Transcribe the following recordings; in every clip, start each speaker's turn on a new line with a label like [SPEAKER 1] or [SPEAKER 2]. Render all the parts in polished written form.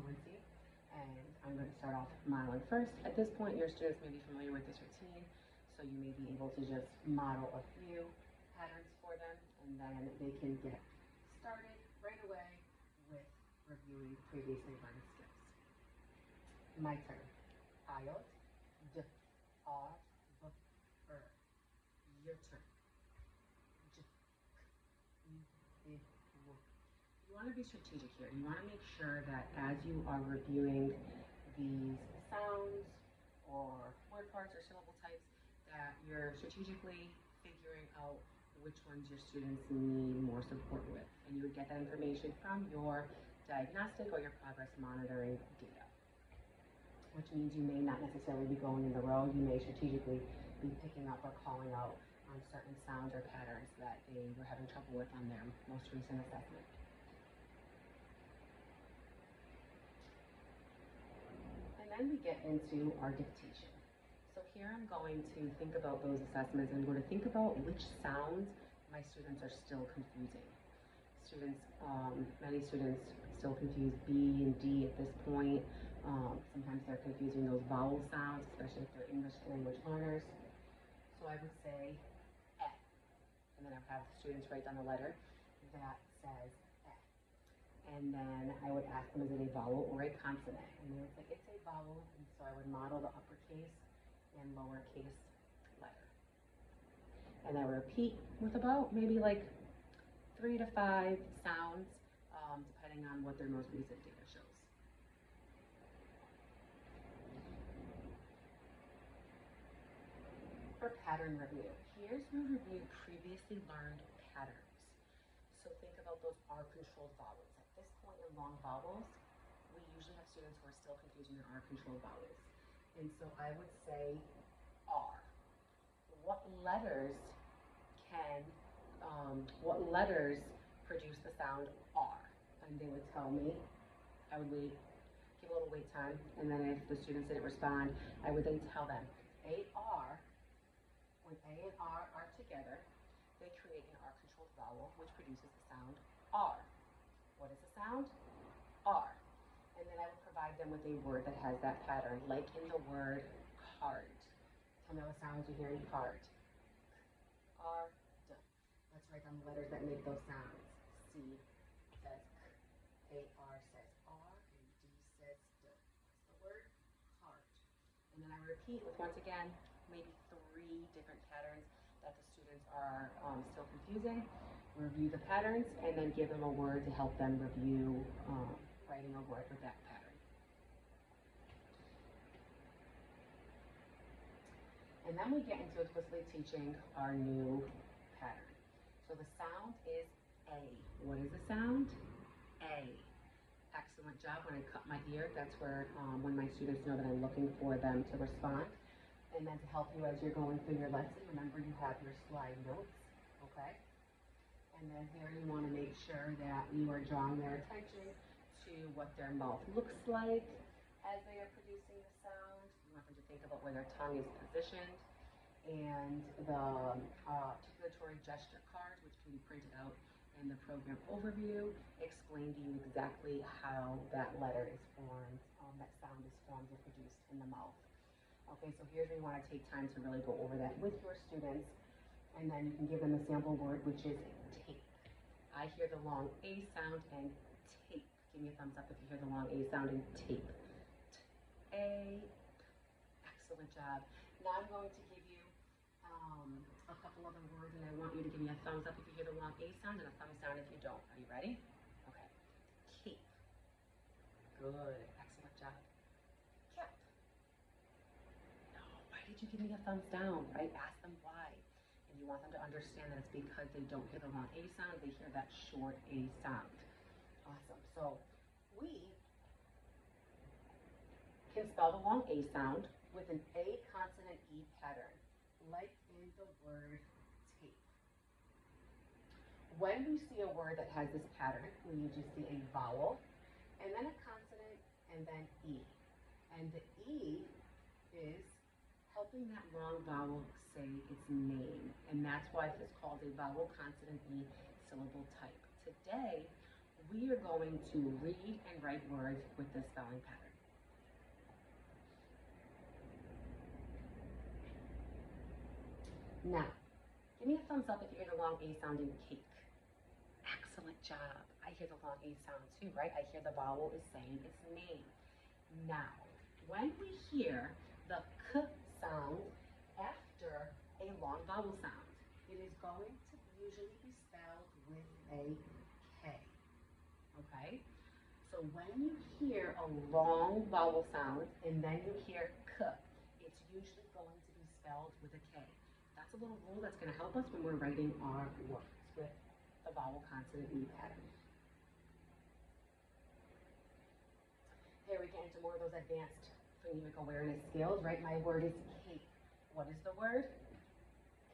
[SPEAKER 1] fluency. And I'm going to start off modeling first. At this point, your students may be familiar with this routine, so you may be able to just model a few patterns for them, and then they can get started right away with reviewing previously learned skills. My turn. Ayot, d, r, b, er. Your turn. J, k, I, w. You want to be strategic here. You want to make sure that as you are reviewing these sounds or word parts or syllable types, that you're strategically figuring out which ones your students need more support with. And you would get that information from your diagnostic or your progress monitoring data, which means you may not necessarily be going in the row. You may strategically be picking up or calling out on certain sounds or patterns that they were having trouble with on their most recent assessment. And then we get into our dictation. So here I'm going to think about those assessments, and I'm going to think about which sounds my students are still confusing. Many students still confuse B and D at this point. Sometimes they're confusing those vowel sounds, especially if they're English language learners. So I would say E, and then I would have the students write down a letter that says E. And then I would ask them, is it a vowel or a consonant? And they would say, it's a vowel, and so I would model the uppercase and lowercase letter. And I would repeat with about maybe like 3 to 5 sounds, depending on what their most recent data shows. For pattern review, here's where we review previously learned patterns. So think about those R-controlled vowels. At this point in long vowels, we usually have students who are still confusing their R-controlled vowels. And so I would say R. What letters produce the sound R? And they would tell me. I would wait, give a little wait time, and then if the students didn't respond, I would then tell them AR. When A and R are together, they create an R-controlled vowel, which produces the sound R. What is the sound? R. And then I would provide them with a word that has that pattern, like in the word card. Tell me what sounds you hear in card. R, D. Let's write down the letters that make those sounds. C says K, A-R says R, and D says D. That's the word card. And then I repeat with, once again, maybe 3 different patterns that the students are still confusing. Review the patterns, and then give them a word to help them review writing a word with that pattern. And then we get into explicitly teaching our new pattern. So the sound is A. What is the sound? A. Excellent job. When I cut my ear, that's where when my students know that I'm looking for them to respond. And then to help you as you're going through your lesson, remember you have your slide notes, okay? And then here you want to make sure that you are drawing their attention to what their mouth looks like as they are producing the sound. You want them to think about where their tongue is positioned, and the articulatory gesture cards, which can be printed out in the program overview, explain to you exactly how that letter is formed, that sound is formed and produced in the mouth. Okay, so here's where you want to take time to really go over that with your students, and then you can give them a sample word, which is tape. I hear the long A sound and tape. Give me a thumbs up if you hear the long A sound and tape. A. Excellent job. Now I'm going to give you a couple other words, and I want you to give me a thumbs up if you hear the long A sound and a thumbs down if you don't. Are you ready? Okay. Cape. Good. Excellent job. Cap. No, why did you give me a thumbs down? Right? Ask them why. And you want them to understand that it's because they don't hear the long A sound, they hear that short A sound. Awesome. So we can spell the long A sound with an A consonant E pattern, like in the word tape. When we see a word that has this pattern, we usually see a vowel, and then a consonant, and then E. And the E is helping that long vowel say its name, and that's why it's called a vowel consonant E syllable type. Today, we are going to read and write words with this spelling pattern. Now, give me a thumbs up if you hear the long A sound in cake. Excellent job. I hear the long A sound too, right? I hear the vowel is saying its name. Now, when we hear the K sound after a long vowel sound, it is going to usually be spelled with a K. Okay? So when you hear a long vowel sound and then you hear K, it's usually going to be spelled with a K. That's a little rule that's going to help us when we're writing our words with the vowel consonant E pattern. Here we get into more of those advanced phonemic awareness skills, right? My word is cake. What is the word?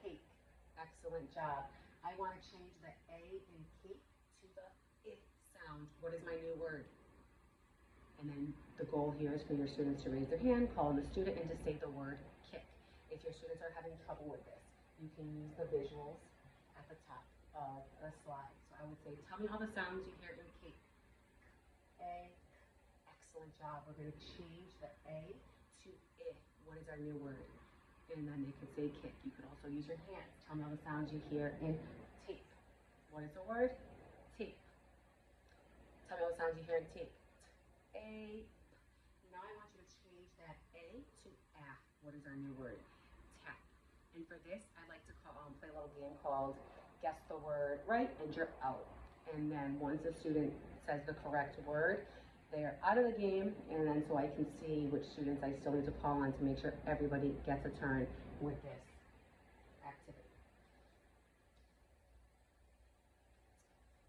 [SPEAKER 1] Cake. Excellent job. I want to change the A in cake to the I sound. What is my new word? And then the goal here is for your students to raise their hand, call on the student, and to say the word kick. If your students are having trouble with this, you can use the visuals at the top of the slide. So I would say, tell me all the sounds you hear in cake. A. Excellent job. We're going to change the A to I. What is our new word? And then they could say kick. You could also use your hands. Tell me all the sounds you hear in tape. What is the word? Tape. Tell me all the sounds you hear in tape. A. Now I want you to change that A to A. What is our new word? Tap. And for this, I like to play a little game called Guess the Word Right and You're Out. And then once a student says the correct word, they are out of the game, and then so I can see which students I still need to call on to make sure everybody gets a turn with this activity.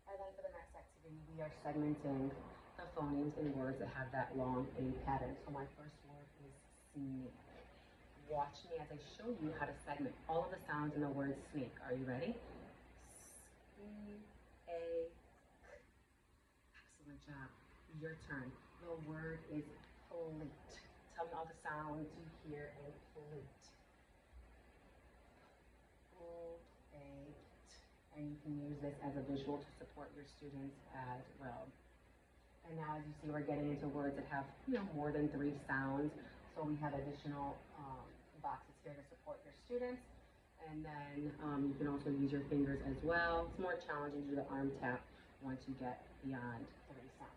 [SPEAKER 1] And then for the next activity, we are segmenting the phonemes in words that have that long A pattern. So my first word is snake. Watch me as I show you how to segment all of the sounds in the word snake. Are you ready? S-E-A-K. Excellent job. Your turn. The word is plate. Tell me all the sounds you hear in plate. Plate. And you can use this as a visual to support your students as well. And now as you see, we're getting into words that have, more than 3 sounds. So we have additional boxes here to support your students. And then you can also use your fingers as well. It's more challenging to do the arm tap once you get beyond 3 sounds.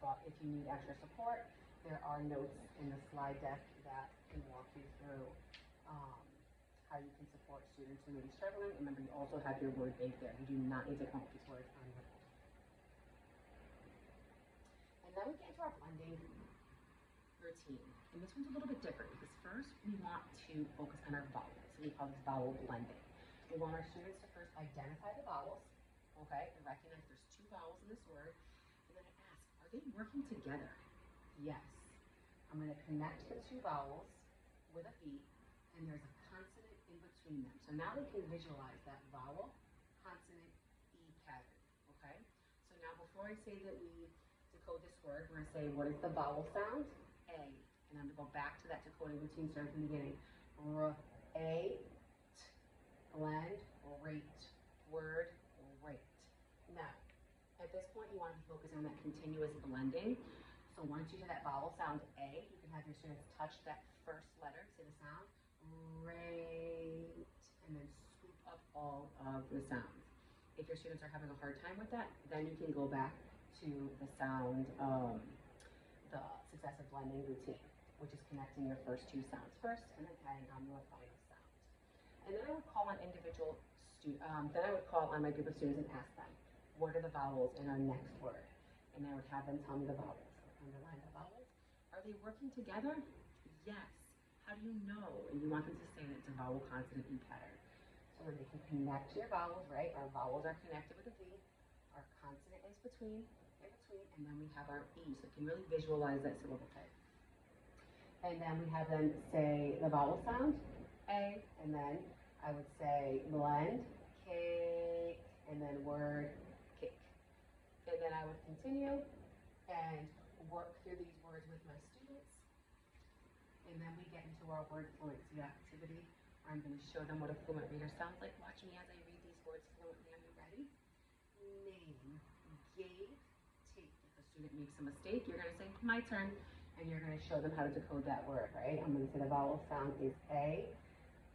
[SPEAKER 1] But if you need extra support, there are notes in the slide deck that can walk you through how you can support students who may be struggling. Remember, you also have your word bank there. You do not need to come up with these words on your own. And then we get into our blending routine. And this one's a little bit different because first we want to focus on our vowels. So we call this vowel blending. We want our students to first identify the vowels, okay, and recognize there's 2 vowels in this word. And then ask, are they working together? Yes. I'm going to connect the 2 vowels with a beat, and there's a consonant in between them. So now they can visualize that vowel, consonant, E pattern, okay? So now before I say that we decode this word, we're going to say, what is the vowel sound? A. And I'm going to go back to that decoding routine starting from the beginning. R, A, T, blend, rate, word, rate. Now, at this point, you want to be focusing on that continuous blending. So once you hear that vowel sound A, you can have your students touch that first letter, say the sound, rate, and then scoop up all of the sounds. If your students are having a hard time with that, then you can go back to the sound, the successive blending routine, which is connecting your first 2 sounds first and then adding on your final sound. And then I would call on my group of students and ask them, what are the vowels in our next word? And I would have them tell me the vowels. Underline the vowels. Are they working together? Yes. How do you know? And you want them to say that it's a vowel consonant E pattern. So then they can connect to your vowels, right? Our vowels are connected with a V. Our consonant is in between, and then we have our E. So you can really visualize that syllable type. And then we have them say the vowel sound, A, and then I would say blend, cake, and then word, cake. And then I would continue and work through these words with my students. And then we get into our word fluency activity. I'm going to show them what a fluent reader sounds like. Watch me as I read these words fluently. Are you ready? Name, makes a mistake, you're gonna say, my turn, and you're gonna show them how to decode that word, right? I'm gonna say the vowel sound is A,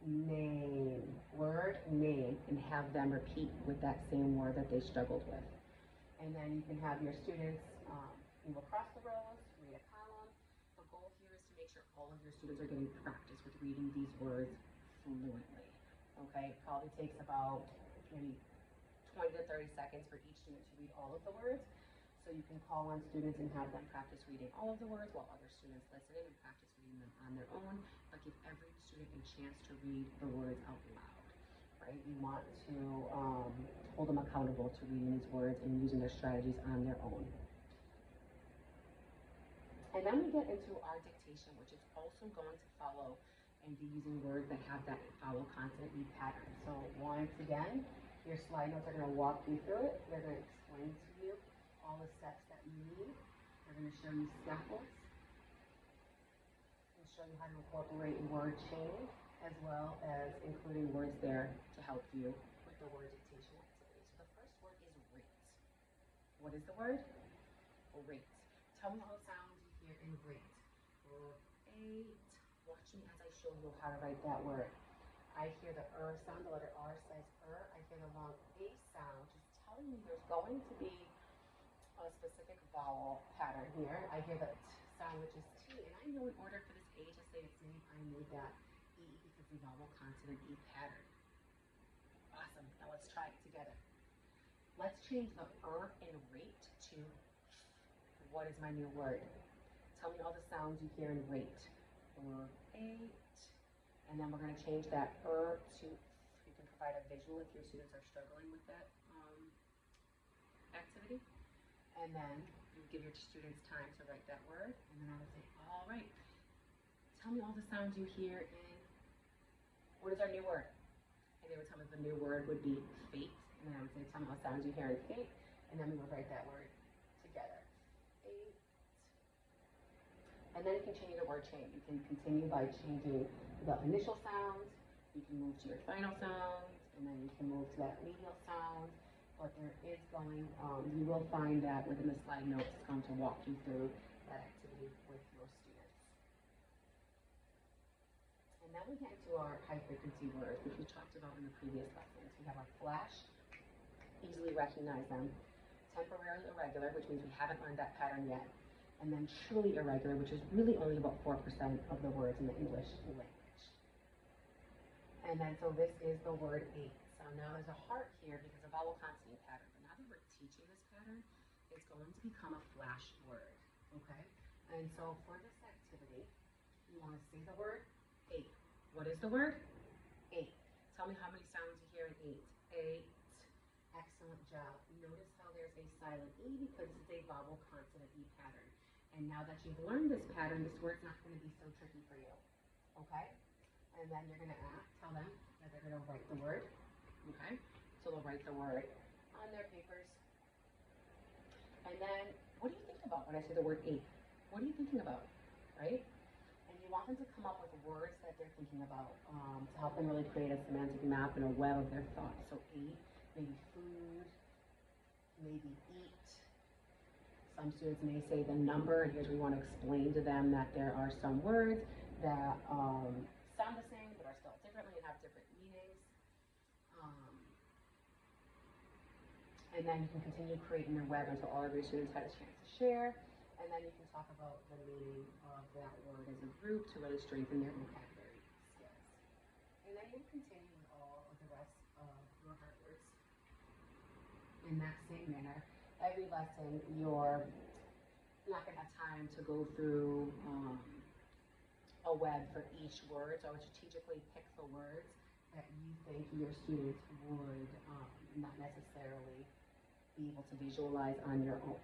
[SPEAKER 1] name, word, name, and have them repeat with that same word that they struggled with. And then you can have your students move across the rows, read a column. The goal here is to make sure all of your students are getting practice with reading these words fluently. Okay, it probably takes about maybe 20 to 30 seconds for each student to read all of the words. So you can call on students and have them practice reading all of the words while other students listen in and practice reading them on their own. But give every student a chance to read the words out loud, right? You want to hold them accountable to reading these words and using their strategies on their own. And then we get into our dictation, which is also going to follow and be using words that have that vowel consonant E pattern. So once again, your slide notes are going to walk you through it. They're going to explain to you all the steps that you need. They're going to show you samples and show you how to incorporate word change, as well as including words there to help you with the word dictation activity. So the first word is rate. What is the word? Rate. Tell me all the sounds you hear in rate. Rate. Watch me as I show you how to write that word. I hear the sound, the letter R says I hear the long A sound, which is telling me there's going to be a specific vowel pattern here. I hear the T sound, which is T, and I know in order for this A to say its name, I need that E because the vowel consonant E pattern. Awesome. Now let's try it together. Let's change the in rate to what is my new word? Tell me all the sounds you hear in rate. Rate. And then we're going to change that to, you can provide a visual if your students are struggling with that activity. And then you give your students time to write that word. And then I would say, all right, tell me all the sounds you hear in, what is our new word? And they would tell me the new word would be fate. And then I would say, tell me all the sounds you hear in fate. And then we would write that word together. Fate. And then you can change the word chain. You can continue by changing the initial sounds, you can move to your final sounds, and then you can move to that medial sound. But there is going, you will find that within the slide notes, it's going to walk you through that activity with your students. And then we get into our high frequency words, which we talked about in the previous lessons. We have our flash, easily recognize them, temporarily irregular, which means we haven't learned that pattern yet, and then truly irregular, which is really only about 4% of the words in the English language. And then, so this is the word eight. So now there's a heart here because of vowel consonant pattern. But now that we're teaching this pattern, it's going to become a flash word, okay? And so for this activity, you want to say the word eight. What is the word? Eight. Tell me how many sounds you hear in eight. Eight. Excellent job. Notice how there's a silent E because it's a vowel consonant E pattern. And now that you've learned this pattern, this word's not going to be so tricky for you, okay? And then you're going to tell them that they're going to write the word, okay? So they'll write the word on their papers. And then, what do you think about when I say the word eight? What are you thinking about, right? And you want them to come up with words that they're thinking about to help them really create a semantic map and a web of their thoughts. So eight, maybe food, maybe eat. Some students may say the number, and here's where we want to explain to them that there are some words that sound the same but are spelled differently and have different meanings. And then you can continue creating your web until all of your students had a chance to share. And then you can talk about the meaning of that word as a group to really strengthen their vocabulary skills. And then you continue with all of the rest of your hard words in that same manner. Every lesson, you're not going to have time to go through a web for each word, so I would strategically pick the words that you think your students would not necessarily be able to visualize on your own.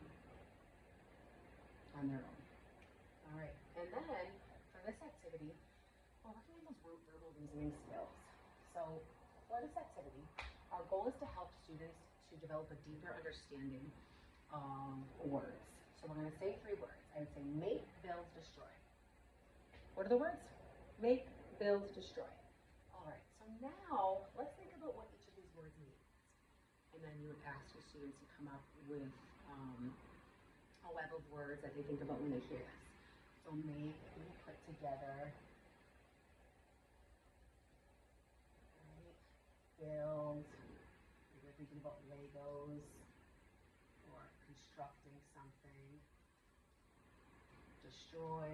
[SPEAKER 1] All right, and then for this activity, we're working on those verbal reasoning skills. So for this activity, our goal is to help students to develop a deeper understanding of words. So we're going to say 3 words. I would say make, build, destroy. What are the words? Make, build, destroy. All right, so now let's think about what each of these words means. And then you would ask your students to come up with a web of words that they think about when they hear this. So make, we put together, right? Build, maybe you're thinking about Legos or constructing something. Destroy,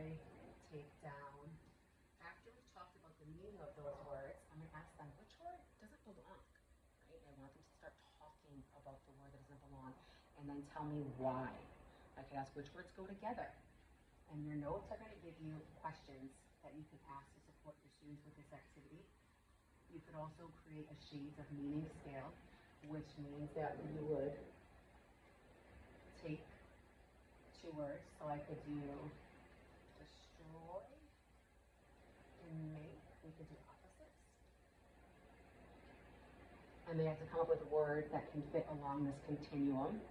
[SPEAKER 1] take down. After we've talked about the meaning of those words, I'm going to ask them, which word doesn't belong? Right? I want them to start talking about the word that doesn't belong and then tell me why. I could ask which words go together. And your notes are going to give you questions that you can ask to support your students with this activity. You could also create a shades of meaning scale, which means that you would take two words. So I could do destroy and make. We could do opposites. And they have to come up with words that can fit along this continuum.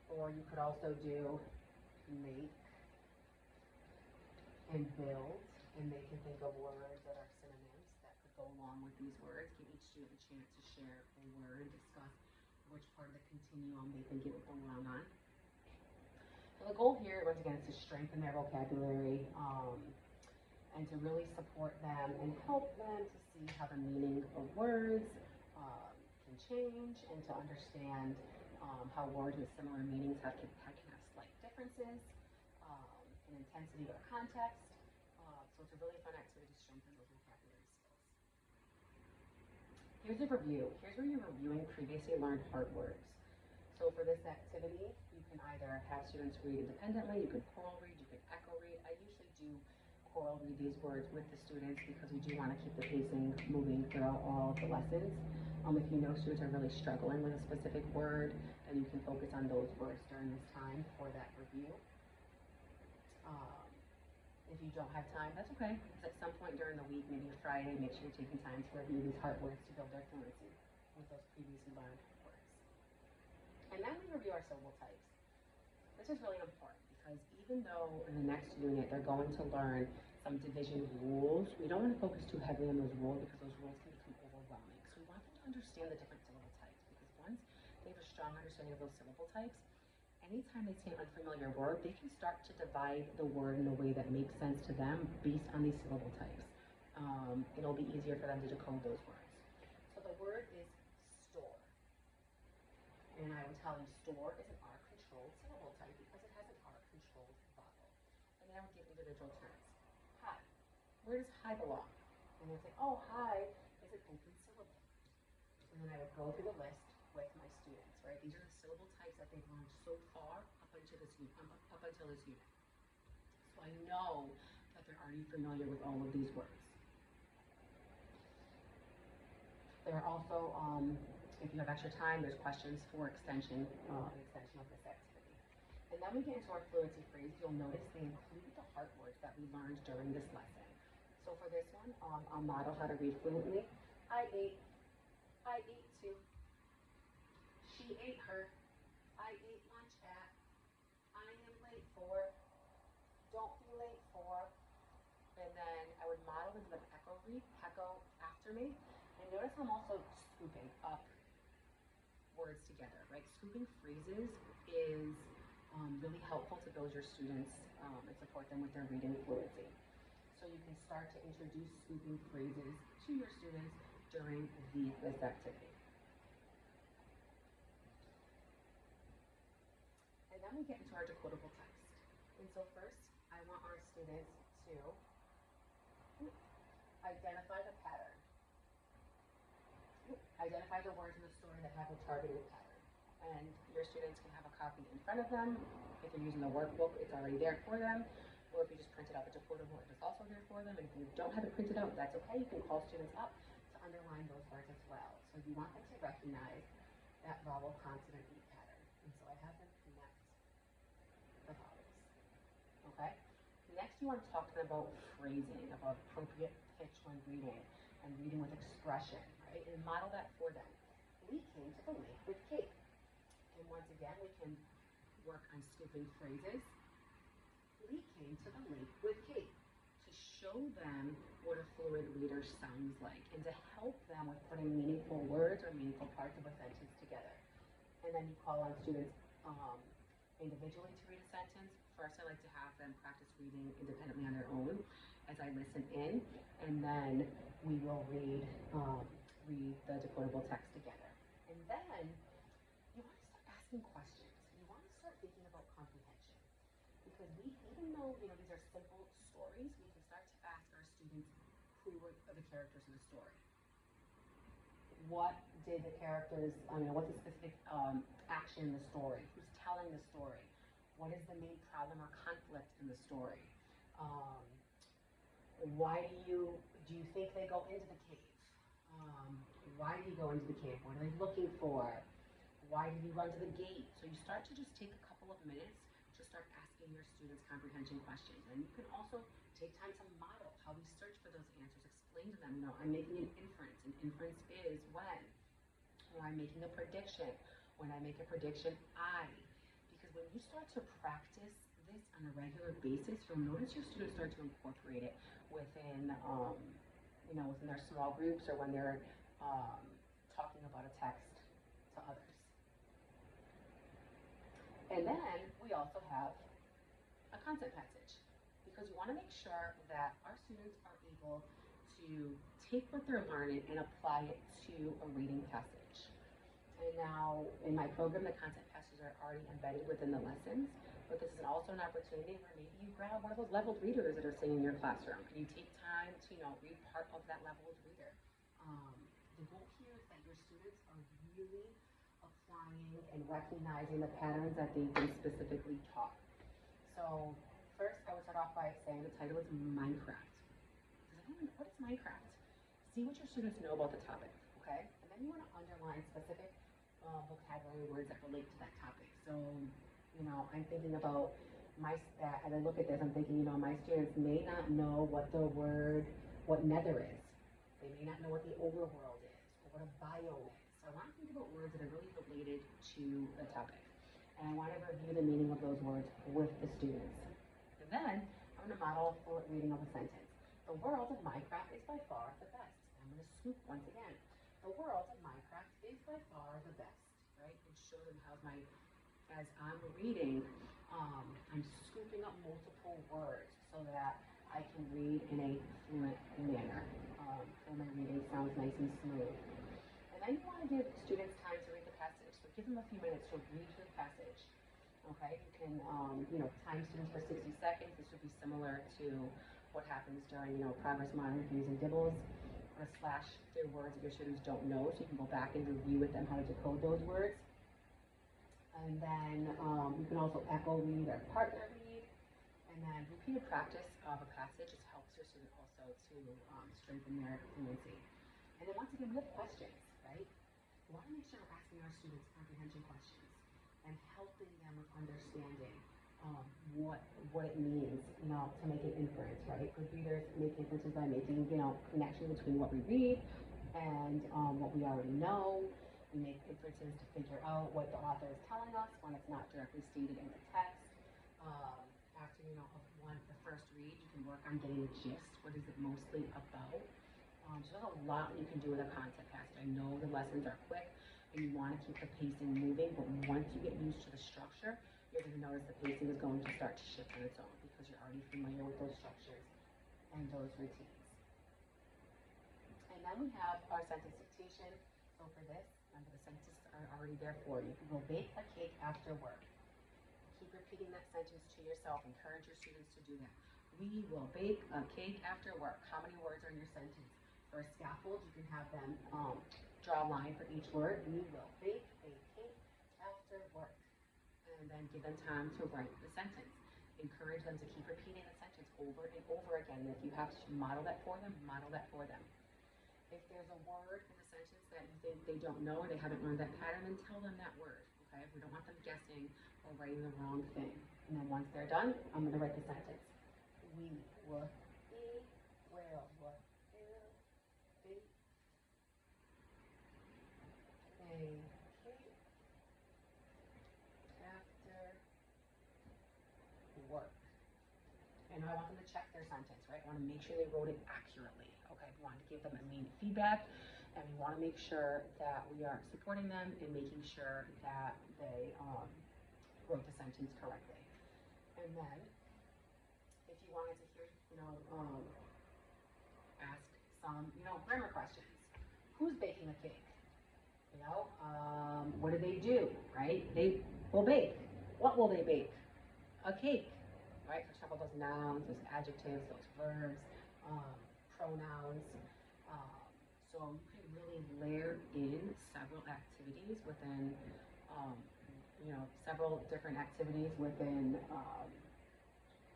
[SPEAKER 1] Or you could also do make and build, and they can think of words that are synonyms that could go along with these words. Give each student a chance to share a word, discuss which part of the continuum they think it would belong on. So the goal here, once again, is to strengthen their vocabulary and to really support them and help them to see how the meaning of words can change, and to understand how words with similar meanings can have slight differences in intensity or context. So it's a really fun activity to strengthen those vocabulary skills. Here's a review. Here's where you're reviewing previously learned hard words. So for this activity, you can either have students read independently, you could choral read, you could echo read. I usually do choral read these words with the students because we do want to keep the pacing moving throughout all of the lessons. If you know students are really struggling with a specific word, then you can focus on those words during this time for that review. If you don't have time, that's okay. At some point during the week, maybe Friday, make sure you're taking time to review these hard words to build their fluency with those previously learned words. And then we review our syllable types. This is really important because even though in the next unit they're going to learn some division rules, we don't want to focus too heavily on those rules because those rules can become overwhelming. So we want them to understand the different syllable types, because once they have a strong understanding of those syllable types, anytime they see an unfamiliar word, they can start to divide the word in a way that makes sense to them based on these syllable types. It'll be easier for them to decode those words. So the word is store. And I would tell you store is an R-controlled syllable type because it has an R-controlled vowel. And then I would give individual terms. Hi. Where does hi belong? And they'd say, oh, hi is an open syllable. And then I would go through the list with my students, right? These are the syllable types that they've learned so far up until this unit. So I know that they're already familiar with all of these words. There are also, if you have extra time, there's questions for extension of this activity. And then we get into our fluency phrases. You'll notice they include the hard words that we learned during this lesson. So for this one, I'll model how to read fluently. I ate too. She ate her. I ate lunch at. I am late for. Don't be late for. And then I would model into the echo read, echo after me. And notice I'm also scooping up words together, right? Scooping phrases is really helpful to build your students and support them with their reading fluency. So you can start to introduce scooping phrases to your students during this activity. And then we get into our decodable text. And so first, I want our students to identify the pattern. Identify the words in the story that have a targeted pattern. And your students can have a copy in front of them. If you're using the workbook, it's already there for them. Or if you just print it out, it's decodable, it's also there for them. And if you don't have it printed out, that's okay. You can call students up to underline those words as well. So you want them to recognize that vowel, consonant, E pattern. And so I have them connect the vowels. Okay? Next, you want to talk to them about phrasing, about appropriate pitch when reading, and reading with expression, right? And model that for them. We came to the lake with Kate. And once again, we can work on scooping phrases. We came to the lake with Kate to show them what a fluent reader sounds like and to help them with putting meaningful words or meaningful parts of a sentence together. And then you call on students individually to read a sentence. First, I like to have them practice reading independently on their own as I listen in, and then we will read the decodable text together. And then you want to start asking questions. You want to start thinking about comprehension, because even though these are simple stories, we can start to ask our students who were the characters in the story. What did the characters? What's the specific action in the story? Who's telling the story? What is the main problem or conflict in the story? Why do you think they go into the cave? Why do you go into the cave? What are they looking for? Why did you run to the gate? So you start to just take a couple of minutes to start asking your students comprehension questions. And you can also take time to model how we search for those answers. Explain to them, I'm making an inference. An inference is when I'm making a prediction. When I make a prediction, because when you start to practice this on a regular basis, you'll notice your students start to incorporate it within, within their small groups, or when they're talking about a text to others. And then we also have a content passage, because we want to make sure that our students are able to take what they're learning and apply it to a reading passage. And now in my program, the content passages are already embedded within the lessons, but this is also an opportunity where maybe you grab one of those leveled readers that are sitting in your classroom, and you take time to read part of that leveled reader. The goal here is that your students are really applying and recognizing the patterns that they've been specifically taught. So first, I would start off by saying the title is Minecraft. What is Minecraft? See what your students know about the topic, okay? And then you want to underline specific vocabulary words that relate to that topic. So, I'm thinking about as I look at this, I'm thinking, my students may not know what nether is. They may not know what the overworld is, or what a biome is. So I want to think about words that are really related to the topic. And I want to review the meaning of those words with the students. And then I'm going to model for reading of a sentence. The world of Minecraft is by far the best. I'm going to scoop once again. The world of Minecraft is by far the best, right? And show them how as I'm reading, I'm scooping up multiple words so that I can read in a fluent manner. So my reading sounds nice and smooth. And then you want to give students time to read the passage. So give them a few minutes to read the passage. Okay, you can, time students for 60 seconds. This would be similar to what happens during, progress monitoring using dibbles, or slash their words that your students don't know, so you can go back and review with them how to decode those words. And then you can also echo read or partner read. And then repeated practice of a passage just helps your student also to strengthen their fluency. And then once again, we have questions, right? We want to make sure we're asking our students comprehension questions and helping them with understanding what it means, to make an inference, right? Good readers make inferences by making, connection between what we read and what we already know. We make inferences to figure out what the author is telling us when it's not directly stated in the text. After, the first read, you can work on getting the gist. What is it mostly about? So there's a lot you can do with a content passage. I know the lessons are quick and you want to keep the pacing moving, but once you get used to the structure, you're going to notice the pacing is going to start to shift on its own because you're already familiar with those structures and those routines. And then we have our sentence dictation. So for this, remember the sentences are already there for you. You will bake a cake after work. Keep repeating that sentence to yourself. Encourage your students to do that. We will bake a cake after work. How many words are in your sentence? For a scaffold, you can have them draw a line for each word. We will bake a cake after work. And then give them time to write the sentence. Encourage them to keep repeating the sentence over and over again. And if you have to model that for them, model that for them. If there's a word in the sentence that you think they don't know or they haven't learned that pattern, then tell them that word, okay? We don't want them guessing or writing the wrong thing. And then once they're done, I'm going to write the sentence. We will bake a cake after work. And I want them to check their sentence, right? I want to make sure they wrote it accurately. Okay, we want to give them immediate feedback, and we want to make sure that we are supporting them and making sure that they wrote the sentence correctly. And then, if you wanted to hear, ask some, grammar questions. Who's baking a cake? What do they do, right? They will bake. What will they bake? A cake, right? For example, those nouns, those adjectives, those verbs, pronouns. So you can really layer in several activities within, several different activities within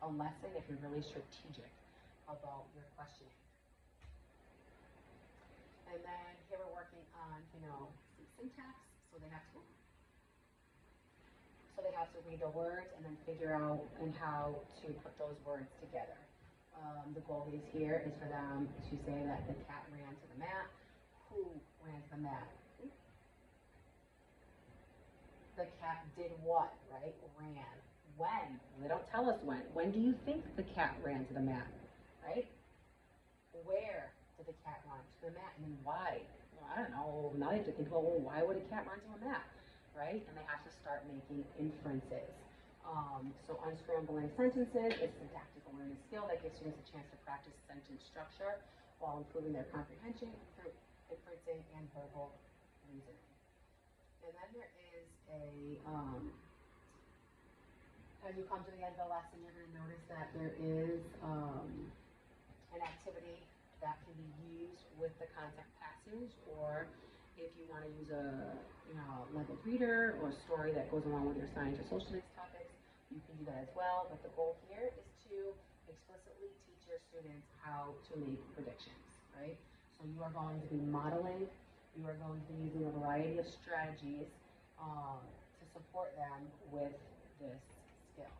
[SPEAKER 1] a lesson if you're really strategic about your questioning. And then here we're working on, some syntax. So they have to read the words and then figure out and how to put those words together. The goal is here is for them to say that the cat ran to the mat. Who ran to the mat? The cat did what, right? Ran. When? They don't tell us when. When do you think the cat ran to the mat, right? Where did the cat run to the mat, and then why? Well, I don't know. Now they have to think about, well, why would a cat run to a mat, right? And they have to start making inferences. So unscrambling sentences is a tactical learning skill that gives students a chance to practice sentence structure while improving their comprehension, inferencing, and verbal reasoning. And then there is as you come to the end of the lesson, you're going to notice that there is an activity that can be used with the content passage, or if you want to use a leveled reader or a story that goes along with your science or social studies topics, you can do that as well. But the goal here is to explicitly teach your students how to make predictions, right? So you are going to be modeling, you are going to be using a variety of strategies to support them with this skill.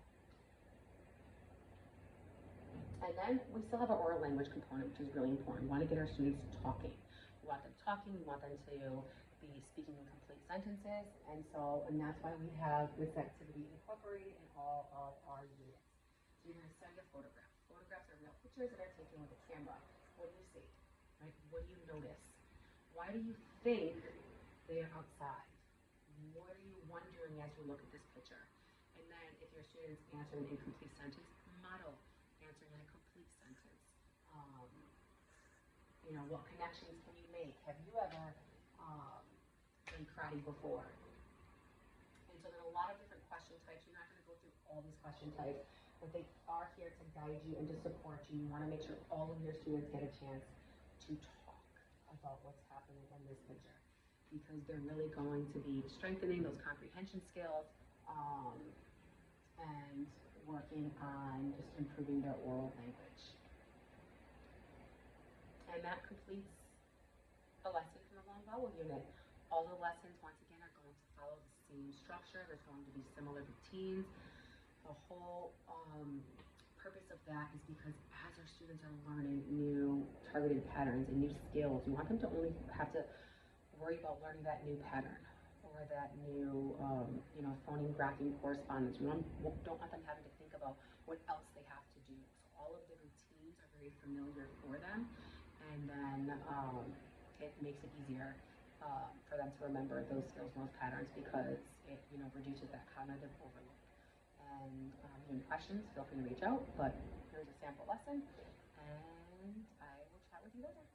[SPEAKER 1] And then we still have our oral language component, which is really important. We want to get our students talking. We want them talking, we want them to be speaking in complete sentences, and that's why we have this activity incorporated in all of our units. So you're going to study a photograph. Photographs are real pictures that are taken with a camera. What do you see? Right? What do you notice? Why do you think they are outside? What are you wondering as you look at this picture? And then if your students answer an incomplete sentence, model answering in a complete sentence. What connections can you make? Have you ever done karate before? And so there are a lot of different question types. You're not going to go through all these question types, but they are here to guide you and to support you. You want to make sure all of your students get a chance to talk about what's happening in this picture, because they're really going to be strengthening those comprehension skills and working on just improving their oral language. And that completes a lesson from the long vowel unit. All the lessons, once again, are going to follow the same structure. There's going to be similar routines. The whole purpose of that is because as our students are learning new targeted patterns and new skills, we want them to only have to worry about learning that new pattern or that new, phoneme grapheme correspondence. We don't want them having to think about what else they have to do. So all of the routines are very familiar for them, and then it makes it easier for them to remember those skills and those patterns, because it reduces that cognitive overload. And any questions, feel free to reach out. But here's a sample lesson, and I will chat with you later.